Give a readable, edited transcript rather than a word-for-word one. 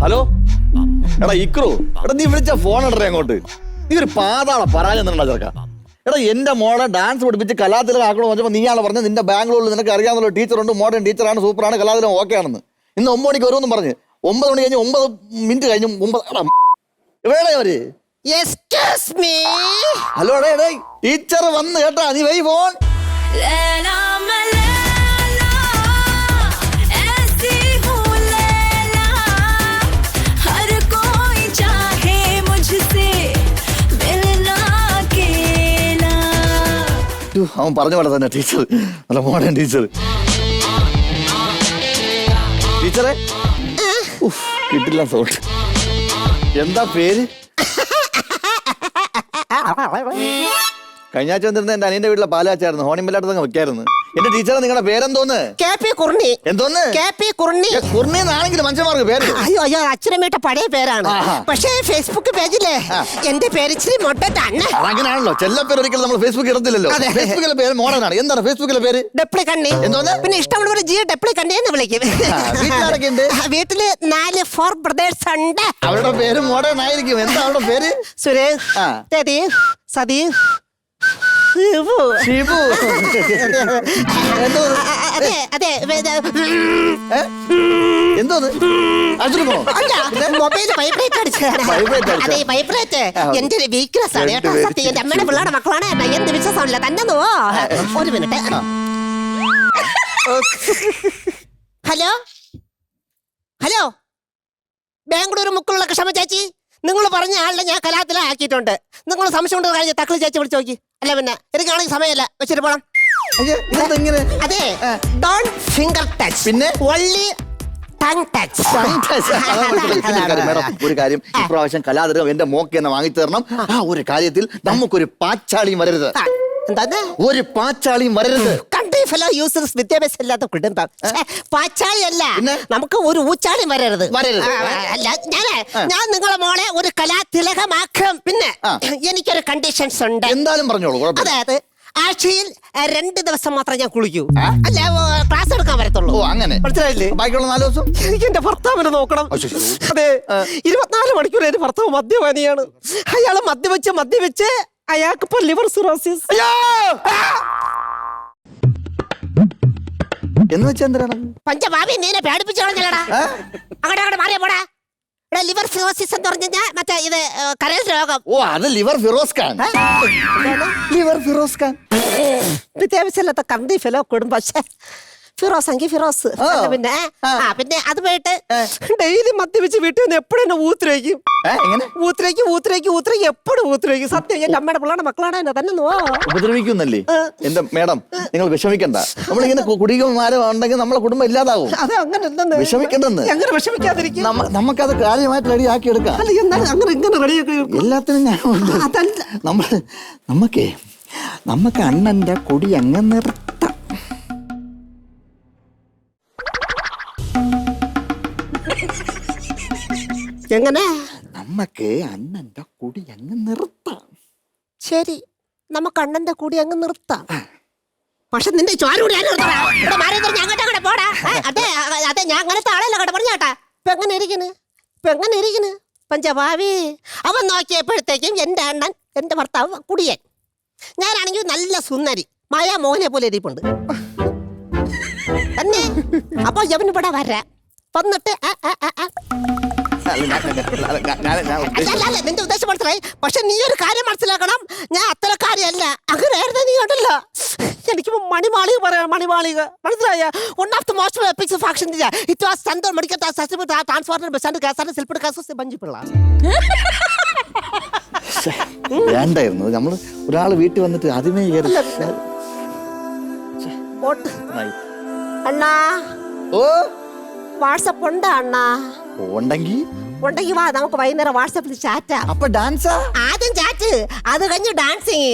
Hello എടാ ഇക്രു, എടാ നീ വിളിച്ച ഫോൺ ഇടറേ അങ്ങോട്ട്. നീ ഒരു പാതാള പരാജയം തന്നെ ചെറുക്ക. എടാ എന്റെ മോളെ ഡാൻസ് പഠിപ്പിച്ച് കലാതിലകം ആക്കണമെന്ന് പറഞ്ഞപ്പോൾ നീയാണ് പറഞ്ഞത് നിന്റെ ബാംഗ്ലൂരിൽ നിനക്ക് അറിയാവുന്ന ടീച്ചറുണ്ട്, മോഡേൺ ടീച്ചറാണ്, സൂപ്പറാണ്, കലാതിലകം ഓക്കെ ആണെന്ന്. ഇന്ന് 9 മണിക്ക് വരുമെന്നും പറഞ്ഞ് 9 മണി കഴിഞ്ഞ് 9 മിനിറ്റ് കഴിഞ്ഞു 9. എവിടെ അവര്? ഹലോ ടീച്ചർ വന്ന് കേട്ടാ, നീ വൈ ഫോൺ. അവൻ പറഞ്ഞ പോലെ തന്നെ ടീച്ചർ നല്ല മോഡേൺ ടീച്ചർ. ടീച്ചറെ കിട്ടില്ല സോട്ട്. എന്താ പേര്? കഴിഞ്ഞ ആഴ്ച വന്നിരുന്ന എന്റെ അനിയന്റെ വീട്ടിലെ പാലാച്ചായിരുന്നു. ഹോണിമല്ലാട്ടങ്ങ് വെക്കായിരുന്നു. എന്റെ ടീച്ചറെ നിങ്ങളുടെ പേരെന്തോന്ന്? എന്തോന്ന്? കുർണിന്നാണെങ്കിലും മനുഷ്യന്മാർക്ക് പേര്. അയ്യോ അച്ഛനമ്മയുടെ പഴയ പേരാണ്. പക്ഷേ ഫേസ്ബുക്ക് പേജിലെ എന്റെ പേര് ഇച്ചിരി മൊട്ടട്ടാണ്. അങ്ങനെയാണല്ലോ, ചെല്ലപ്പേര് ഒരിക്കലും നമ്മൾ ഫേസ്ബുക്കിൽ ഇടത്തില്ലല്ലോ. ഫേസ്ബുക്കിലെ പേര് മോഡേണാണ്. എന്താണ് ഫേസ്ബുക്കിലെ പേര്? ഡെപ്ലി കണ്ണി. എന്തോന്ന്? പിന്നെ ഇഷ്ടമുള്ളവർ ജി ഡെപ്ലി കണ്ണി എന്ന് വിളിക്കും. വീട്ടില് 4 ബ്രദേഴ്സ് ഉണ്ട്. അവരുടെ പേര് മോഡേൺ ആയിരിക്കും. എന്താ അവരുടെ പേര്? സുരേഷ്, രതീഷ്, സതീഷ്, ഷിബു. എന്തോന്ന്? മൊബൈല് വൈബ്രേറ്റ് വൈബ്രേറ്റ് എന്റെ ഒരു വീക്ക്നെസ് ആണ് കേട്ടോ. സത്യം എന്റെ അമ്മയുടെ പിള്ളേരുടെ മക്കളാണ്. എന്ത് വിശ്വാസമില്ല തന്നെ. ഒരു മിനിറ്റ്. ഹലോ ഹലോ, ബാംഗ്ലൂർ മുക്കുള്ള ക്ഷമ ചേച്ചി, നിങ്ങൾ പറഞ്ഞ ആളിനെ ഞാൻ കലാത്തിലാക്കിയിട്ടുണ്ട്. നിങ്ങൾ സംശയം കൊണ്ട് കഴിഞ്ഞ തക്കളി ചേച്ചി വിളിച്ചു നോക്കി. അല്ല പിന്നെ എനിക്കാണെങ്കിൽ സമയമല്ല, വെച്ചിട്ട് പോണം. അതെ, ഡോണ്ട് ഫിംഗർ ടച്ച്, പിന്നെ ഒള്ളി ടങ് ടച്ച്. ഒരു കാര്യം, ഇപ്രാവശ്യം കലാതിലകം എന്റെ മോക്ക് എന്നെ വാങ്ങി തരണം. ആ ഒരു കാര്യത്തിൽ നമുക്കൊരു പാച്ചാളിയും വരരുത്. എന്താ? ഒരു പാച്ചാളിയും വരരുത്. യൂസേഴ്സ് വിദ്യാഭ്യാസം ഇല്ലാത്ത കുടുംബം. പാച്ചാളിയല്ല, നമുക്ക് ഒരു ഊച്ചാളിയും വരരുത്. അല്ല, ഞാൻ നിങ്ങളെ മോളെ ഒരു കലാതിലകമാക്കും. പിന്നെ എനിക്കൊരു കണ്ടീഷൻസ് ഉണ്ട്. എന്തായാലും പറഞ്ഞോളൂ. അതായത് ആഴ്ചയിൽ 2 ദിവസം മാത്രമേ ഞാൻ കുളിക്കൂ. അല്ല, ക്ലാസ് എടുക്കാൻ വരത്തുള്ളൂ. അങ്ങനെ മനസ്സിലായില്ലേ? ബാക്കിയുള്ള 4 ദിവസം എനിക്ക് എന്റെ ഭർത്താവിനെ നോക്കണം. അതെ, 24 മണിക്കൂർ എന്റെ ഭർത്താവ് മദ്യപാനിയാണ്. അയാള് മദ്യവെച്ച് അയാൾക്ക് ഇപ്പൊ ലിവർ സിറോസിസ്. എന്ന് വെച്ചാ എന്തിനാണ്? പഞ്ചഭാവി നീനെ പേടിപ്പിച്ചു കളഞ്ഞല്ലടാ. അങ്ങോട്ട് മാറിയ പോടാ. ലിവർ സിറോസിസ് എന്ന് പറഞ്ഞാൽ മറ്റേ ഇത് കരൾ രോഗം. ഓ, അത് ലിവർ ഫിറോസ് ഖാൻ. ലിവർ ഫിറോസ് ഖാൻ വിദ്യാഭ്യാസമില്ലാത്ത കണ്ടി ഫെലോ കുടുംബം. ഫിറോസ് എങ്കിൽ ഫിറോസ്. പിന്നെ പിന്നെ അത് പോയിട്ട് ഡെയിലി മദ്യപിച്ച് വീട്ടിൽ നിന്ന് എപ്പോഴും എന്നെ ഊത്തിരേക്കും. എപ്പോഴും ഊത്തിരേക്കും. സത്യം, എന്റെ അമ്മയുടെ പിള്ളേരുടെ മക്കളാണ് എന്നെ തന്നെ ഉപദ്രവിക്കുന്നല്ലേ. എന്റെ മേഡം, നിങ്ങൾ വിഷമിക്കണ്ട. നമ്മളിങ്ങനെ കുടികന്മാരും ഉണ്ടെങ്കിൽ നമ്മളെ കുടുംബം ഇല്ലാതാവും. അതെ, അങ്ങനെ വിഷമിക്കണ്ടെന്ന്. എങ്ങനെ വിഷമിക്കാതിരിക്കും? നമുക്കത് കാര്യമായിട്ട് റെഡിയാക്കി എടുക്കാം. എല്ലാത്തിനും ഞാൻ നമുക്ക് അണ്ണന്റെ കൊടി അങ്ങ് നിർത്താം. എങ്ങനെ? നമുക്ക് അണ്ണന്റെ കൊടി അങ്ങ് നിർത്താം. ശരി, നമുക്ക് അണ്ണന്റെ കൂടി അങ്ങ് നിർത്താം. പക്ഷെ നിന്റെ ചോരൂടി പോടാ. അതെ, ഞാൻ അങ്ങനത്തെ ആളല്ല കേട്ടോ. പറഞ്ഞാട്ടാ, ഇപ്പൊ എങ്ങനെ ഇരിക്കുന്നു പഞ്ചഭാവി. അവൻ നോക്കിയപ്പോഴത്തേക്കും എന്റെ അണ്ണൻ, എന്റെ ഭർത്താവ് കുടിയൻ. ഞാനാണെങ്കിൽ നല്ല സുന്ദരി, മായാ മോഹനെ പോലെ ഇരിപ്പുണ്ട് തന്നെ. അപ്പൊ അവന് ഇവിടെ വരാം. വന്നിട്ട് നിന്റെ ഉദ്ദേശം മനസ്സിലായി. പക്ഷെ നീ ഒരു കാര്യം മനസ്സിലാക്കണം, ഞാൻ അത്തരക്കാരിയല്ല. അങ്ങനെയായിരുന്നു നീ ഉണ്ടല്ലോ. എനിക്ക് മണിമാളിക പറയാം. മണിമാളിക മനസ്സിലായ? One of the most epics of action it was സന്തോർ മെഡിക്കൽ ട്രാൻസ്പോർട്ടർ ബസ് ആൻഡ് കേസാണ് സിൽപ്പിഡ് കാസസ് ബഞ്ചിപ്പിള്ള. വേണ്ടായിരുന്നു. നമ്മള് ഒരാള് വീട്ടിൽ വന്നിട്ട് ആദ്യമേ അണ്ണാ. ഓ, വാട്സപ്പ് ഉണ്ടോ അണ്ണാ? ഉണ്ടെങ്കിൽ വാ, നമുക്ക് വൈകുന്നേരം വാട്സാപ്പിൽ ചാറ്റാ. അപ്പൊ ഡാൻസാ? ആദ്യം ചാറ്റ്, അത് കഴിഞ്ഞ് ഡാൻസിങ്.